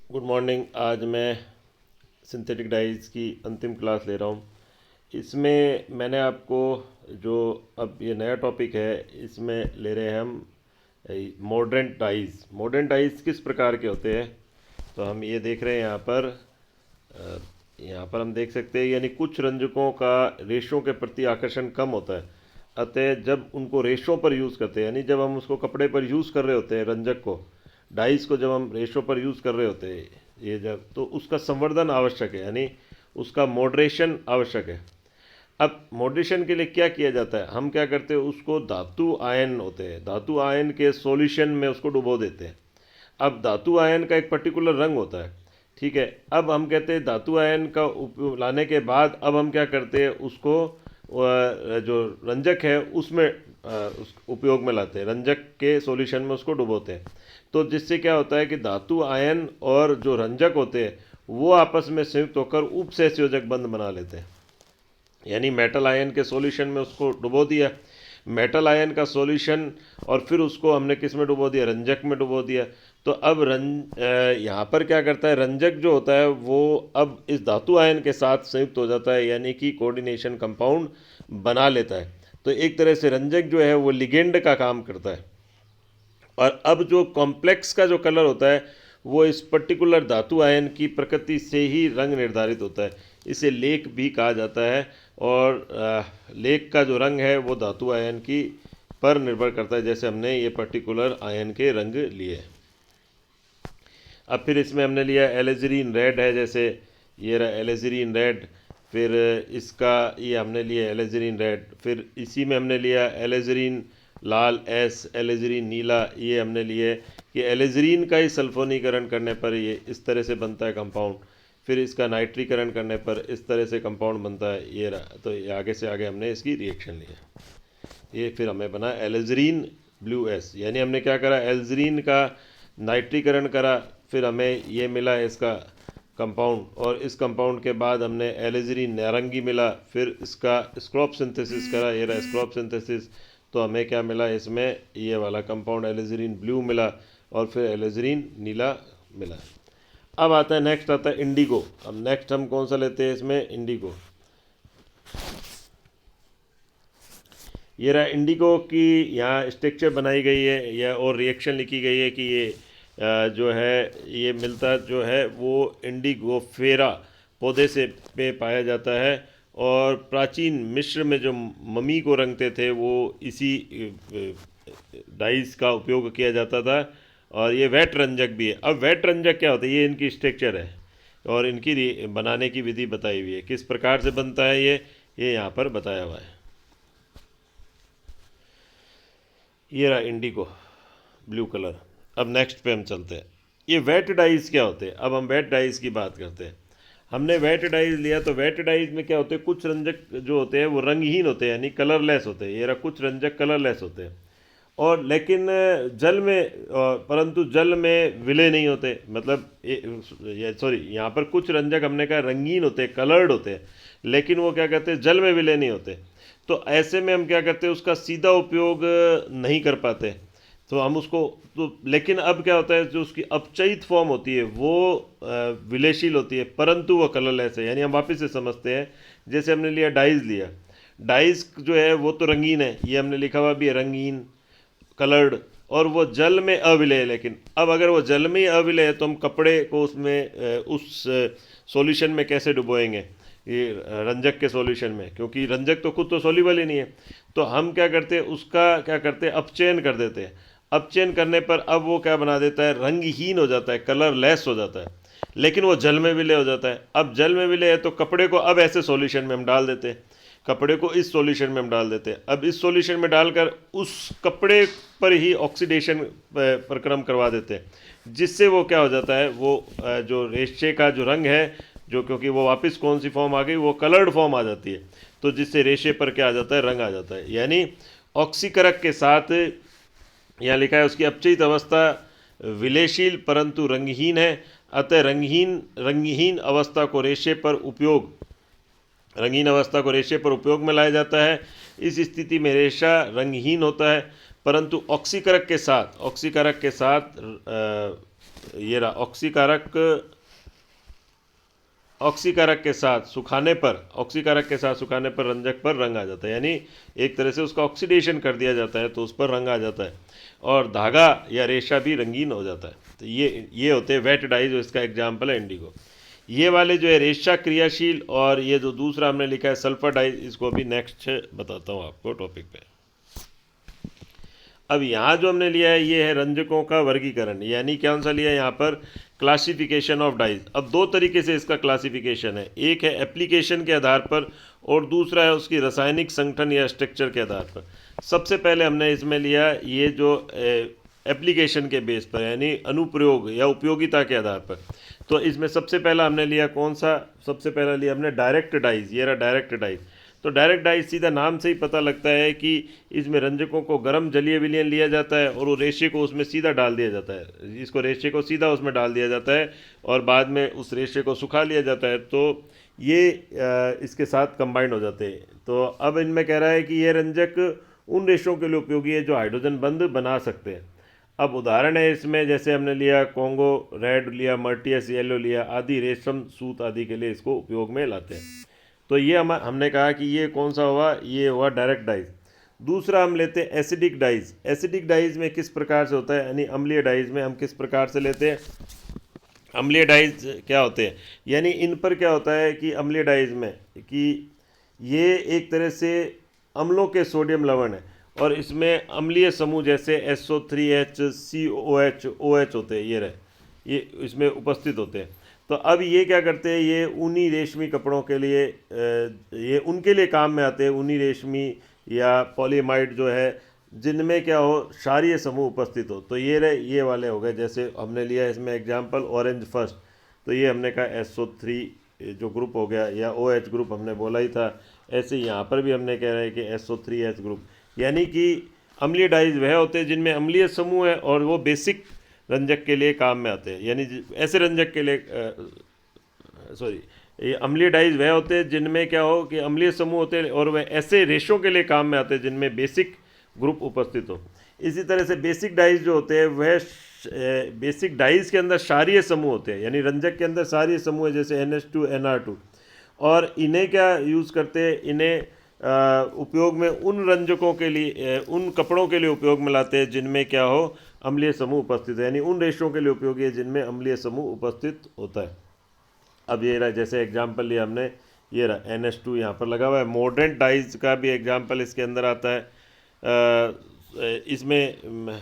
Good morning. आज मैं synthetic dies की अंतिम क्लास ले रहा हूँ। इसमें मैंने आपको जो अब ये नया टॉपिक है इसमें ले रहे हैं हम मॉडर्न डाइज किस प्रकार के होते हैं। तो हम ये देख रहे हैं यहाँ पर हम देख सकते हैं यानी कुछ रंजकों का रेशों के प्रति आकर्षण कम होता है। अतः जब उनको रेशों पर यूज़ करते हैं यानी जब हम उसको कपड़े पर यूज़ कर रहे होते हैं रंजक को, डाइस को जब हम रेशों पर यूज़ कर रहे होते हैं ये जब, तो उसका संवर्धन आवश्यक है यानी उसका मॉडरेशन आवश्यक है। अब मॉडरेशन के लिए क्या किया जाता है, हम क्या करते हैं उसको धातु आयन होते हैं, धातु आयन के सॉल्यूशन में उसको डुबो देते हैं। अब धातु आयन का एक पर्टिकुलर रंग होता है, ठीक है। अब हम कहते हैं धातु आयन का उपयोग लाने के बाद अब हम क्या करते हैं उसको जो रंजक है उसमें उस उपयोग में लाते हैं, रंजक के सॉल्यूशन में उसको डुबोते हैं। तो जिससे क्या होता है कि धातु आयन और जो रंजक होते हैं वो आपस में संयुक्त होकर उपसहसंयोजक बंध बना लेते हैं। यानी मेटल आयन के सॉल्यूशन में उसको डुबो दिया, मेटल आयन का सॉल्यूशन, और फिर उसको हमने किस में डुबो दिया, रंजक में डुबो दिया। तो अब यहाँ पर क्या करता है, रंजक जो होता है वो अब इस धातु आयन के साथ संयुक्त हो जाता है यानी कि कोऑर्डिनेशन कंपाउंड बना लेता है। तो एक तरह से रंजक जो है वो लिगेंड का काम करता है। और अब जो कॉम्प्लेक्स का जो कलर होता है वो इस पर्टिकुलर धातु आयन की प्रकृति से ही रंग निर्धारित होता है। इसे लेक भी कहा जाता है। और लेक का जो रंग है वो धातु आयन की पर निर्भर करता है, जैसे हमने ये पर्टिकुलर आयन के रंग लिए। अब फिर इसमें हमने लिया एलिजरीन रेड है, जैसे ये रहा एलिजरीन रेड, फिर इसका ये हमने लिया एलिजरीन रेड, फिर इसी में हमने लिया एलिजरीन लाल एस, एलिजरीन नीला, ये हमने लिए कि एलिजरीन का ही सल्फोनीकरण करने पर ये इस तरह से बनता है कंपाउंड, फिर इसका नाइट्रीकरण करने पर इस तरह से कंपाउंड बनता है, ये रहा। तो ये आगे से आगे हमने इसकी रिएक्शन लिया, ये फिर हमें बना एलिजरीन ब्लू एस। यानी हमने क्या करा, एलिजरीन का नाइट्रीकरण करा, फिर हमें ये मिला इसका कंपाउंड, और इस कंपाउंड के बाद हमने एलिजरीन नारंगी मिला, फिर इसका स्क्रॉप सिंथेसिस करा, ये रहा स्क्रॉप सिंथेसिस। तो हमें क्या मिला, इसमें ये वाला कंपाउंड एलिजरीन ब्लू मिला, और फिर एलिजरीन नीला मिला। अब आता है नेक्स्ट आता है इंडिगो। अब नेक्स्ट हम कौन सा लेते हैं इसमें, इंडिगो। ये रहा इंडिगो की यहाँ स्ट्रक्चर बनाई गई है या और रिएक्शन लिखी गई है कि ये जो है ये मिलता जो है वो इंडिगोफेरा पौधे से पे पाया जाता है। और प्राचीन मिस्र में जो मम्मी को रंगते थे वो इसी डाइस का उपयोग किया जाता था। और ये वेट रंजक भी है। अब वेट रंजक क्या होता है, ये इनकी स्ट्रक्चर है और इनकी बनाने की विधि बताई हुई है, किस प्रकार से बनता है ये यहाँ पर बताया हुआ है। ये रहा इंडिगो ब्लू कलर। अब नेक्स्ट पे हम चलते हैं, ये वेट डाइज क्या होते हैं। अब हम वेट डाइज की बात करते हैं। हमने वेट डाइज लिया, तो वेट डाइज में क्या होते हैं, कुछ रंजक जो होते हैं वो रंगहीन होते हैं यानी कलरलेस होते हैं। ये रहा कुछ रंजक कलरलेस होते हैं, और लेकिन जल में परंतु जल में विलय नहीं होते। मतलब सॉरी, यहाँ पर कुछ रंजक हमने कहा रंगीन होते हैं, कलर्ड होते हैं, लेकिन वो क्या कहते हैं जल में विलय नहीं होते। तो ऐसे में हम क्या करते हैं उसका सीधा उपयोग नहीं कर पाते। तो हम उसको तो लेकिन अब क्या होता है, जो उसकी अपचयित फॉर्म होती है वो विलयशील होती है परंतु वो कलरलेस है। यानी हम वापस से समझते हैं, जैसे हमने लिया डाइज लिया, डाइज जो है वो तो रंगीन है, ये हमने लिखा हुआ भी है रंगीन कलर्ड, और वो जल में अविलय है। लेकिन अब अगर वो जल में ही अविलय है तो हम कपड़े को उसमें उस सॉल्यूशन में कैसे डुबोएंगे, ये रंजक के सॉल्यूशन में, क्योंकि रंजक तो खुद तो सॉल्यूबल ही नहीं है। तो हम क्या करते हैं उसका क्या करते हैं अपचयन कर देते हैं। अपचयन करने पर अब वो क्या बना देता है, रंगहीन हो जाता है, कलरलेस हो जाता है, लेकिन वो जल में विलय हो जाता है। अब जल में विलय है तो कपड़े को अब ऐसे सॉल्यूशन में हम डाल देते हैं, कपड़े को इस सॉल्यूशन में हम डाल देते हैं। अब इस सॉल्यूशन में डालकर उस कपड़े पर ही ऑक्सीडेशन प्रक्रम करवा देते हैं, जिससे वो क्या हो जाता है, वो जो रेशे का जो रंग है, जो क्योंकि वो वापस कौन सी फॉर्म आ गई, वो कलर्ड फॉर्म आ जाती है, तो जिससे रेशे पर क्या आ जाता है, रंग आ जाता है। यानी ऑक्सीकरक के साथ यहाँ लिखा है उसकी अपचयित अवस्था विलयशील परंतु रंगहीन है। अतः रंगहीन अवस्था को रेशे पर उपयोग रंगीन अवस्था को रेशे पर उपयोग में लाया जाता है। इस स्थिति में रेशा रंगहीन होता है, परंतु ऑक्सीकारक के साथ ये रहा ऑक्सीकारक के साथ सुखाने पर रंजक पर रंग आ जाता है, यानी एक तरह से उसका ऑक्सीडेशन कर दिया जाता है तो उस पर रंग आ जाता है, और धागा या रेशा भी रंगीन हो जाता है। तो ये होते हैं वेट डाई, जो इसका एग्जाम्पल है इंडिगो। ये वाले जो है रेशा क्रियाशील, और ये जो दूसरा हमने लिखा है सल्फर डाई, इसको अभी नेक्स्ट बताता हूँ आपको टॉपिक पे। अब यहाँ जो हमने लिया है ये है रंजकों का वर्गीकरण, यानी कौन सा लिया है यहाँ पर, क्लासिफिकेशन ऑफ डाइज। अब दो तरीके से इसका क्लासिफिकेशन है, एक है एप्लीकेशन के आधार पर और दूसरा है उसकी रासायनिक संगठन या स्ट्रक्चर के आधार पर। सबसे पहले हमने इसमें लिया ये जो एप्लीकेशन के बेस पर, यानी अनुप्रयोग या उपयोगिता के आधार पर। तो इसमें सबसे पहला हमने लिया कौन सा, सबसे पहला लिया हमने डायरेक्ट डाइज। ये रहा डायरेक्ट डाइज। तो डायरेक्ट डाइज सीधा नाम से ही पता लगता है कि इसमें रंजकों को गर्म जलीय विलयन लिया जाता है और वो रेशे को उसमें सीधा डाल दिया जाता है, इसको रेशे को सीधा उसमें डाल दिया जाता है और बाद में उस रेशे को सुखा लिया जाता है, तो ये इसके साथ कंबाइंड हो जाते हैं। तो अब इनमें कह रहा है कि ये रंजक उन रेशों के लिए उपयोगी है जो हाइड्रोजन बंध बना सकते हैं। अब उदाहरण है इसमें, जैसे हमने लिया कॉन्गो रेड लिया, मर्टियस येलो लिया आदि, रेशम सूत आदि के लिए इसको उपयोग में लाते हैं। तो ये हमने कहा कि ये कौन सा हुआ, ये हुआ डायरेक्ट डाइज। दूसरा हम लेते हैं एसिडिक डाइज। एसिडिक डाइज में किस प्रकार से होता है, यानी अम्लीय डाइज में हम किस प्रकार से लेते हैं। अम्लीय डाइज क्या होते हैं, यानी इन पर क्या होता है कि अम्लीय डाइज में कि ये एक तरह से अम्लों के सोडियम लवण है और इसमें अम्लीय समूह जैसे SO3H COH OH होते हैं, ये इसमें उपस्थित होते हैं। तो अब ये क्या करते हैं, ये ऊनी रेशमी कपड़ों के लिए ये उनके लिए काम में आते हैं, ऊनी रेशमी या पॉलीमाइड जो है जिनमें क्या हो क्षारीय समूह उपस्थित हो। तो ये वाले हो गए, जैसे हमने लिया इसमें एग्जांपल ऑरेंज फर्स्ट, तो ये हमने कहा SO3 जो ग्रुप हो गया, या OH ग्रुप हमने बोला ही था। ऐसे यहाँ पर भी हमने कह रहे हैं कि SO3H ग्रुप, यानी कि अम्लीय डाइज वह होते हैं जिनमें अम्लीय समूह है और वो बेसिक रंजक के लिए काम में आते हैं, यानी ऐसे रंजक के लिए ये अम्लीय डाइज वह होते हैं जिनमें क्या हो कि अम्लीय समूह होते हैं और वह ऐसे रेशों के लिए काम में आते हैं जिनमें बेसिक ग्रुप उपस्थित हो। इसी तरह से बेसिक डाइज जो होते हैं वह बेसिक डाइज के अंदर क्षारीय समूह होते हैं, यानी रंजक के अंदर क्षारीय समूह है जैसे NH2 NR2, और इन्हें क्या यूज़ करते हैं, इन्हें उपयोग में उन रंजकों के लिए उन कपड़ों के लिए उपयोग में लाते हैं जिनमें क्या हो अम्लीय समूह उपस्थित है, यानी उन रेशों के लिए उपयोगी है जिनमें अम्लीय समूह उपस्थित होता है। अब ये रहा, जैसे एग्जांपल लिया हमने, ये रहा NH2 यहाँ पर लगा हुआ है। मॉडर्न डाइज का भी एग्जांपल इसके अंदर आता है। इसमें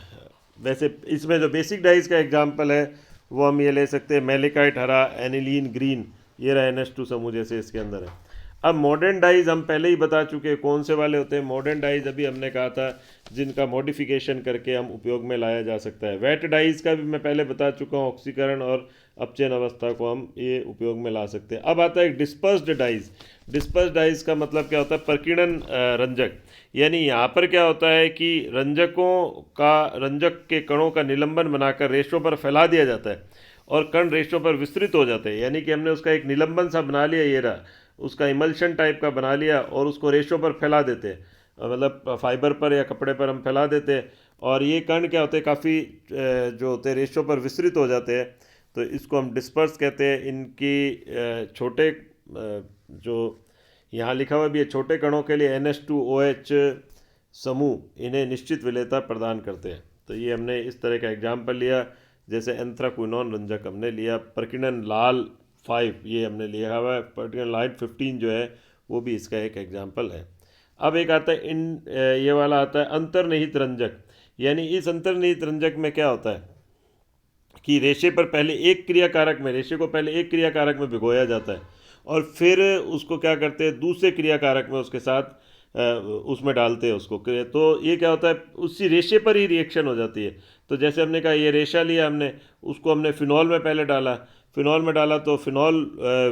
वैसे इसमें जो बेसिक डाइज का एग्जांपल है वो हम ये ले सकते हैं मेलिकाइट हरा, एनिलीन ग्रीन, ये रहा NH2 समूह जैसे इसके अंदर है। अब मॉडर्न डाइज हम पहले ही बता चुके हैं कौन से वाले होते हैं। मॉडर्न डाइज अभी हमने कहा था जिनका मॉडिफिकेशन करके हम उपयोग में लाया जा सकता है। वेट डाइज का भी मैं पहले बता चुका हूँ, ऑक्सीकरण और अपचयन अवस्था को हम ये उपयोग में ला सकते हैं। अब आता है डिस्पर्स्ड डाइज। डिस्पर्स्ड डाइज का मतलब क्या होता है, प्रकीर्णन रंजक, यानी यहाँ पर क्या होता है कि रंजक के कणों का निलंबन बनाकर रेशों पर फैला दिया जाता है और कण रेशों पर विस्तृत हो जाते हैं, यानी कि हमने उसका एक निलंबन सा बना लिया, ये रहा उसका इमल्शन टाइप का बना लिया और उसको रेशों पर फैला देते हैं, मतलब फाइबर पर या कपड़े पर हम फैला देते हैं, और ये कण क्या होते हैं काफ़ी जो होते हैं रेशों पर विस्तृत हो जाते हैं, तो इसको हम डिस्पर्स कहते हैं। इनकी छोटे जो यहाँ लिखा हुआ भी है, छोटे कणों के लिए NH2OH समूह इन्हें निश्चित विलेयता प्रदान करते हैं। तो ये हमने इस तरह का एग्जाम्पल लिया, जैसे एंथ्राक्विनोन रंजक हमने लिया, प्रकीर्णन लाल 5 ये हमने लिया हुआ है, प्रकीर्णन लाइट 15 जो है वो भी इसका एक एग्जाम्पल है। अब एक आता है ये वाला आता है अंतर्निहित रंजक, यानी इस अंतर्निहित रंजक में क्या होता है कि रेशे पर पहले एक क्रियाकारक में, रेशे को पहले एक क्रियाकारक में भिगोया जाता है और फिर उसको क्या करते हैं दूसरे क्रियाकारक में उसके साथ उसमें डालते हैं उसको, तो ये क्या होता है उसी रेशे पर ही रिएक्शन हो जाती है। तो जैसे हमने कहा ये रेशा लिया हमने, उसको हमने फिनॉल में पहले डाला, फिनॉल में डाला तो फिनॉल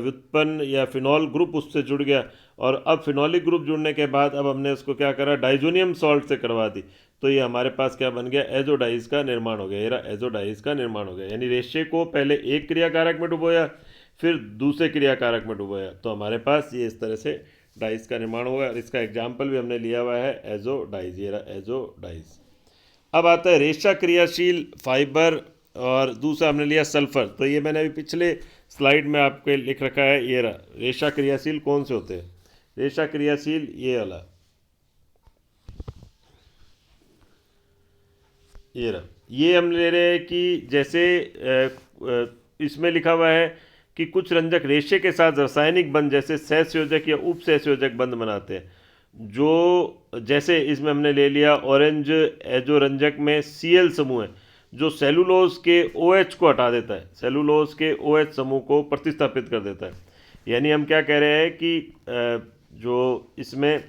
व्युत्पन्न या फिनॉल ग्रुप उससे जुड़ गया, और अब फिनॉलिक ग्रुप जुड़ने के बाद अब हमने उसको क्या करा डाइजोनियम सॉल्ट से करवा दी, तो ये हमारे पास क्या बन गया एजोडाइज का निर्माण हो गया। ये रहा एजोडाइज का निर्माण हो गया, यानी रेशे को पहले एक क्रियाकारक में डुबोया फिर दूसरे क्रियाकारक में डुबोया, तो हमारे पास ये इस तरह से डाइज का निर्माण होगा। और इसका एग्जाम्पल भी हमने लिया हुआ है एजोडाइज, ये रहा एजोडाइज। अब आता है रेशा क्रियाशील फाइबर और दूसरा हमने लिया सल्फर। तो ये मैंने अभी पिछले स्लाइड में आपके लिख रखा है, ये रहा रेशा क्रियाशील कौन से होते हैं। रेशा क्रियाशील ये वाला, ये रहा, ये हम ले रहे हैं कि जैसे इसमें लिखा हुआ है कि कुछ रंजक रेशे के साथ रासायनिक बंध जैसे सहसंयोजक या उप सहसंयोजक बंध बनाते हैं, जो जैसे इसमें हमने ले लिया ऑरेंज एजो रंजक में Cl समूह है जो सेलुलोज के OH को हटा देता है, सेलुलोज के OH समूह को प्रतिस्थापित कर देता है। यानी हम क्या कह रहे हैं कि जो इसमें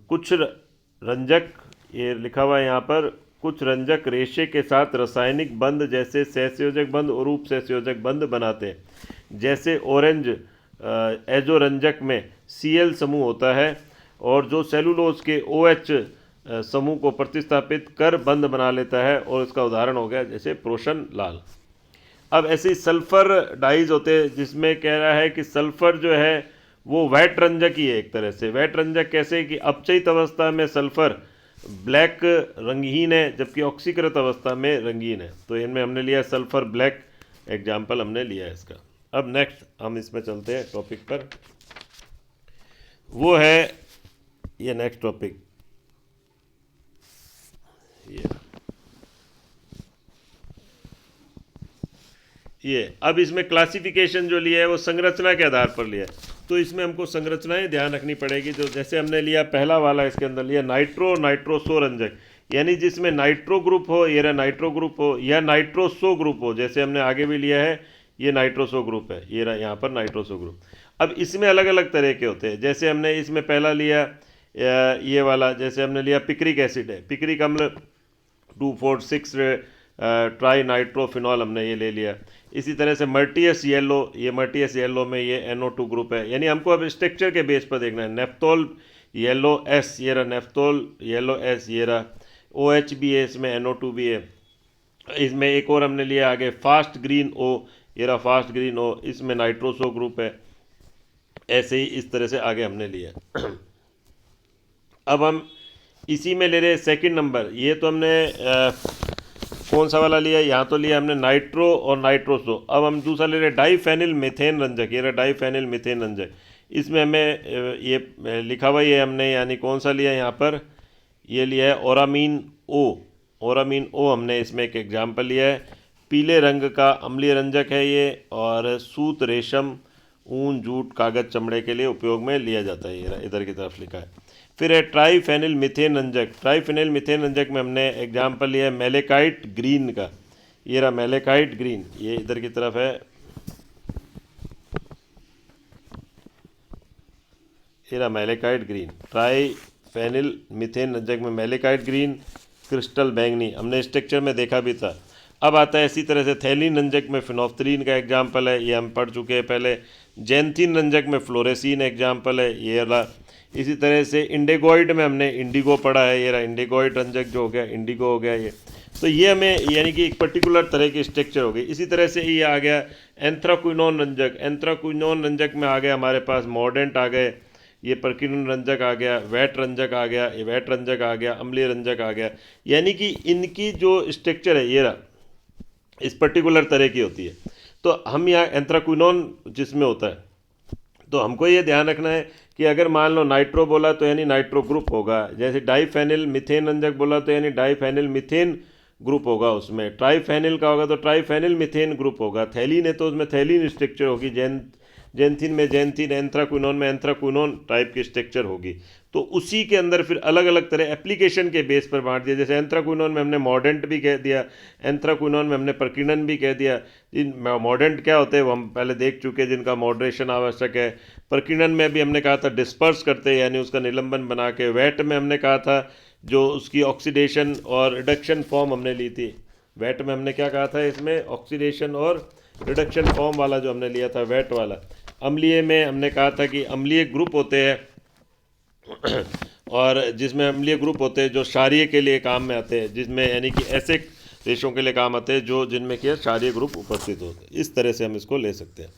कुछ रंजक, ये लिखा हुआ है यहाँ पर, कुछ रंजक रेशे के साथ रासायनिक बंध जैसे सहसंयोजक बंध और उप सहसंयोजक बंध बनाते हैं। जैसे ऑरेंज एजो रंजक में Cl समूह होता है और जो सेलुलोज के OH समूह को प्रतिस्थापित कर बंध बना लेता है, और इसका उदाहरण हो गया जैसे प्रोशन लाल। अब ऐसे ही सल्फर डाइज होते हैं जिसमें कह रहा है कि सल्फर जो है वो वैट रंजक ही है एक तरह से। वैट रंजक कैसे कि अपचयित अवस्था में सल्फर ब्लैक रंगहीन है जबकि ऑक्सीकृत अवस्था में रंगीन है। तो इनमें हमने लिया सल्फर ब्लैक, एग्जाम्पल हमने लिया है इसका। अब नेक्स्ट हम इसमें चलते हैं टॉपिक पर, वो है ये नेक्स्ट टॉपिक, ये अब इसमें क्लासिफिकेशन जो लिया है वो संरचना के आधार पर लिया है। तो इसमें हमको संरचनाएं ध्यान रखनी पड़ेगी। जो जैसे हमने लिया पहला वाला, इसके अंदर लिया नाइट्रोसो रंजक, यानी जिसमें नाइट्रो ग्रुप हो, ये रहा नाइट्रो ग्रुप हो, या नाइट्रोसो ग्रुप हो। जैसे हमने आगे भी लिया है, ये नाइट्रोसो ग्रुप है, ये रहा यहाँ पर नाइट्रोसो ग्रुप। अब इसमें अलग अलग तरह के होते हैं। जैसे हमने इसमें पहला लिया ये वाला, जैसे हमने लिया पिक्रिक एसिड है, पिक्रिक अम्ल 2,4,6 ट्राई नाइट्रोफिनॉल हमने ये ले लिया। इसी तरह से मर्टियस येलो, ये मर्टियस येलो में ये NO2 ग्रुप है। यानी हमको अब स्ट्रक्चर के बेस पर देखना है। नेफ्थोल येलो S, ये रहा नेफ्थोल येलो S, ये रहा OH भी है इसमें, NO2 भी है। इसमें एक और हमने लिया आगे फास्ट ग्रीन O, ये रहा फास्ट ग्रीन O, इसमें नाइट्रोसो ग्रुप है। ऐसे ही इस तरह से आगे हमने लिया। अब हम इसी में ले रहे सेकंड नंबर, ये तो हमने कौन सा वाला लिया, यहाँ तो लिया हमने नाइट्रो और नाइट्रोसो। अब हम दूसरा ले रहे डाइफेनिल मीथेन रंजक, ये रहा डाइफेनिल मीथेन रंजक। इसमें हमें ये लिखा हुआ है हमने, यानी कौन सा लिया यहाँ पर, ये लिया है ओरामीन O, ओरामीन O हमने इसमें एक एग्जाम्पल लिया है। पीले रंग का अम्लीय रंजक है ये, और सूत, रेशम, ऊन, जूट, कागज, चमड़े के लिए उपयोग में लिया जाता है। ये इधर की तरफ लिखा है। फिर है ट्राइफेनिल मीथेन रंजक। ट्राइफेनिल मीथेन रंजक में हमने एग्जाम्पल लिया है मेलेकाइट ग्रीन का, ये रहा मेलेकाइट ग्रीन, ये इधर की तरफ है, ये रहा मेलेकाइट ग्रीन। ट्राइफेनिल मीथेन रंजक में मेलेकाइट ग्रीन, क्रिस्टल बैंगनी, हमने स्ट्रक्चर में देखा भी था। अब आता है इसी तरह से थैलीन रंजक में फिनोफ्थलीन का एग्जाम्पल है, ये हम पढ़ चुके हैं पहले। जैंथिन रंजक में फ्लोरेसीन एग्जाम्पल है, ये रहा। इसी तरह से इंडिगोइड में हमने इंडिगो पढ़ा है, ये रहा इंडिगोइड रंजक जो हो गया, इंडिगो हो गया ये। तो ये हमें यानी कि एक पर्टिकुलर तरह की स्ट्रक्चर हो गई। इसी तरह से ये आ गया एंथ्राक्विनोन रंजक। एंथ्राक्विनोन रंजक में आ गया हमारे पास मॉर्डेंट आ गए, ये परकिन रंजक आ गया, वैट रंजक आ गया, ये वैट रंजक आ गया, अम्लीय रंजक आ गया। यानी कि इनकी जो स्ट्रक्चर है ये रहा, इस पर्टिकुलर तरह की होती है। तो हम यहाँ एंथ्राक्विनोन जिसमें होता है, तो हमको ये ध्यान रखना है कि अगर मान लो नाइट्रो बोला तो यानी नाइट्रो ग्रुप होगा। जैसे डाइफेनिल मीथेन रंजक बोला तो यानी डाइफेनिल मीथेन ग्रुप होगा उसमें। ट्राइफेनिल का होगा तो ट्राइफेनिल मीथेन ग्रुप होगा। थैलीन है तो उसमें थैलीन स्ट्रक्चर होगी। जैंथिन में जैंथिन, एंथ्राक्विनोन में एंथ्राक्विनोन टाइप की स्ट्रक्चर होगी। तो उसी के अंदर फिर अलग अलग तरह एप्लीकेशन के बेस पर बांट दिया। जैसे एंथ्राक्विनोन में हमने मॉर्डेंट भी कह दिया, एंथ्राक्विनोन में हमने परकिनन भी कह दिया। इन मॉर्डेंट क्या होते हैं वो हम पहले देख चुके हैं, जिनका मॉडरेशन आवश्यक है। परकिनन में भी हमने कहा था डिस्पर्स करते हैं, यानी उसका निलंबन बना के। वैट में हमने कहा था जो उसकी ऑक्सीडेशन और रिडक्शन फॉर्म हमने ली थी। वैट में हमने क्या कहा था, इसमें ऑक्सीडेशन और रिडक्शन फॉर्म वाला जो हमने लिया था वैट वाला। अम्लीय में हमने कहा था कि अम्लीय ग्रुप होते हैं और जिसमें अम्लीय ग्रुप होते हैं जो क्षारीय के लिए काम में आते हैं, जिसमें यानी कि ऐसे रेशों के लिए काम आते हैं जो जिनमें कि क्षारीय ग्रुप उपस्थित होते हैं। इस तरह से हम इसको ले सकते हैं।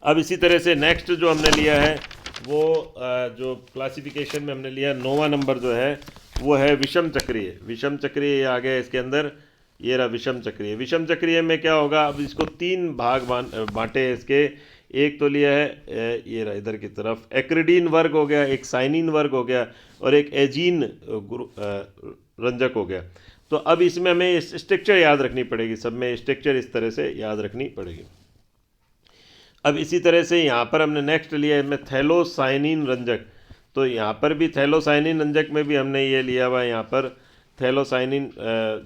अब इसी तरह से नेक्स्ट जो हमने लिया है वो जो क्लासिफिकेशन में हमने लिया 9वां नंबर जो है वो है विषम चक्रीय। विषम चक्रीय ये आ गया इसके अंदर, ये रहा विषम चक्रीय। विषम चक्रीय में क्या होगा, अब इसको 3 भाग बांटे हैं इसके। एक तो लिया है ये रहा इधर की तरफ एक्रिडीन वर्ग हो गया, एक साइनिन वर्ग हो गया और एक एजीन रंजक हो गया। तो अब इसमें हमें स्ट्रक्चर याद रखनी पड़ेगी, सब में स्ट्रक्चर इस तरह से याद रखनी पड़ेगी। अब इसी तरह से यहाँ पर हमने नेक्स्ट लिया है इसमें थैलोसाइनिन रंजक। तो यहाँ पर भी थैलोसाइनिन रंजक में भी हमने ये लिया हुआ है, यहाँ पर थैलोसाइनिन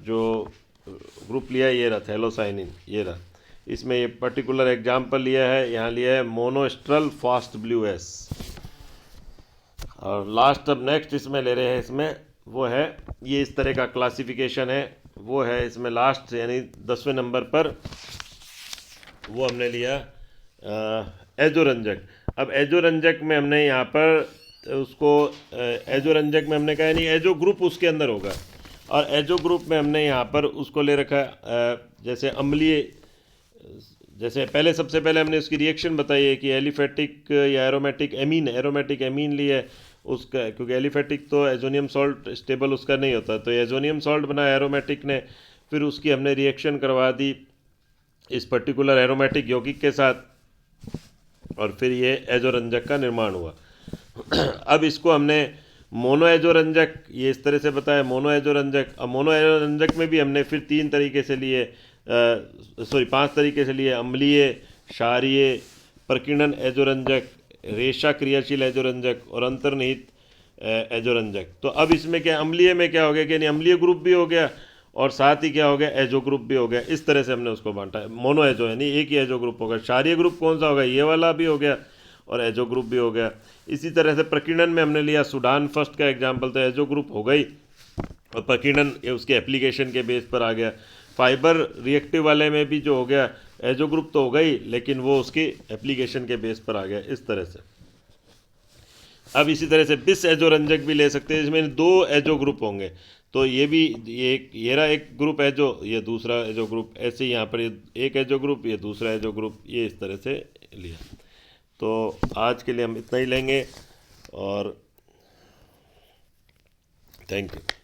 जो ग्रुप लिया है ये रहा थैलोसाइनिन, ये रहा। इसमें ये पर्टिकुलर एग्जाम्पल लिया है, यहाँ लिया है मोनोस्ट्रल फास्ट ब्लू एस। और लास्ट अब नेक्स्ट इसमें ले रहे हैं, इसमें वो है ये इस तरह का क्लासिफिकेशन है, वो है इसमें लास्ट यानी 10वें नंबर पर वो हमने लिया एजोरंजक। अब एजोरंजक में हमने यहाँ पर उसको एजोरंजक में हमने कहा यानी एजो ग्रुप उसके अंदर होगा, और एजो ग्रुप में हमने यहाँ पर उसको ले रखा जैसे अम्लीय, जैसे पहले सबसे पहले हमने उसकी रिएक्शन बताई है कि एलिफेटिक या एरोमेटिक एमीन ली है उसका, क्योंकि एलिफेटिक तो एजोनियम सॉल्ट स्टेबल उसका नहीं होता, तो एजोनियम सॉल्ट बनाया एरोमेटिक ने, फिर उसकी हमने रिएक्शन करवा दी इस पर्टिकुलर एरोमेटिक यौगिक के साथ, और फिर ये एजोरंजक का निर्माण हुआ। अब इसको हमने मोनो एजोरंजक ये इस तरह से बताया, मोनो एजोरंजक। अब मोनो एजोरंजक में भी हमने फिर 5 तरीके से लिए, अम्लीय, क्षारीय, प्रकीर्णन एजोरंजक, रेशा क्रियाशील एजोरंजक और अंतर्निहित एजोरंजक। तो अब इसमें क्या अम्लीय में क्या हो गया कि यानी अम्लीय ग्रुप भी हो गया और साथ ही क्या हो गया एजो ग्रुप भी हो गया। इस तरह से हमने उसको बांटा है, मोनो एजो यानी एक ही एजो ग्रुप होगा। क्षारीय ग्रुप कौन सा होगा, ये वाला भी हो गया और एजो ग्रुप भी हो गया। इसी तरह से प्रकीर्णन में हमने लिया सुडान फर्स्ट का एग्जाम्पल, तो एजो ग्रुप हो गई और प्रकीर्णन उसके एप्लीकेशन के बेस पर आ गया। फाइबर रिएक्टिव वाले में भी जो हो गया एजो ग्रुप तो हो गई, लेकिन वो उसके एप्लीकेशन के बेस पर आ गया इस तरह से। अब इसी तरह से बिस एजोरंजक भी ले सकते हैं, इसमें 2 एजो ग्रुप होंगे, तो ये भी ये रहा एक ग्रुप एजो, ये दूसरा एजो ग्रुप, ऐसे ही यहाँ पर ये एक एजो ग्रुप, ये दूसरा एजो ग्रुप, ये इस तरह से लिया। तो आज के लिए हम इतना ही लेंगे और थैंक यू।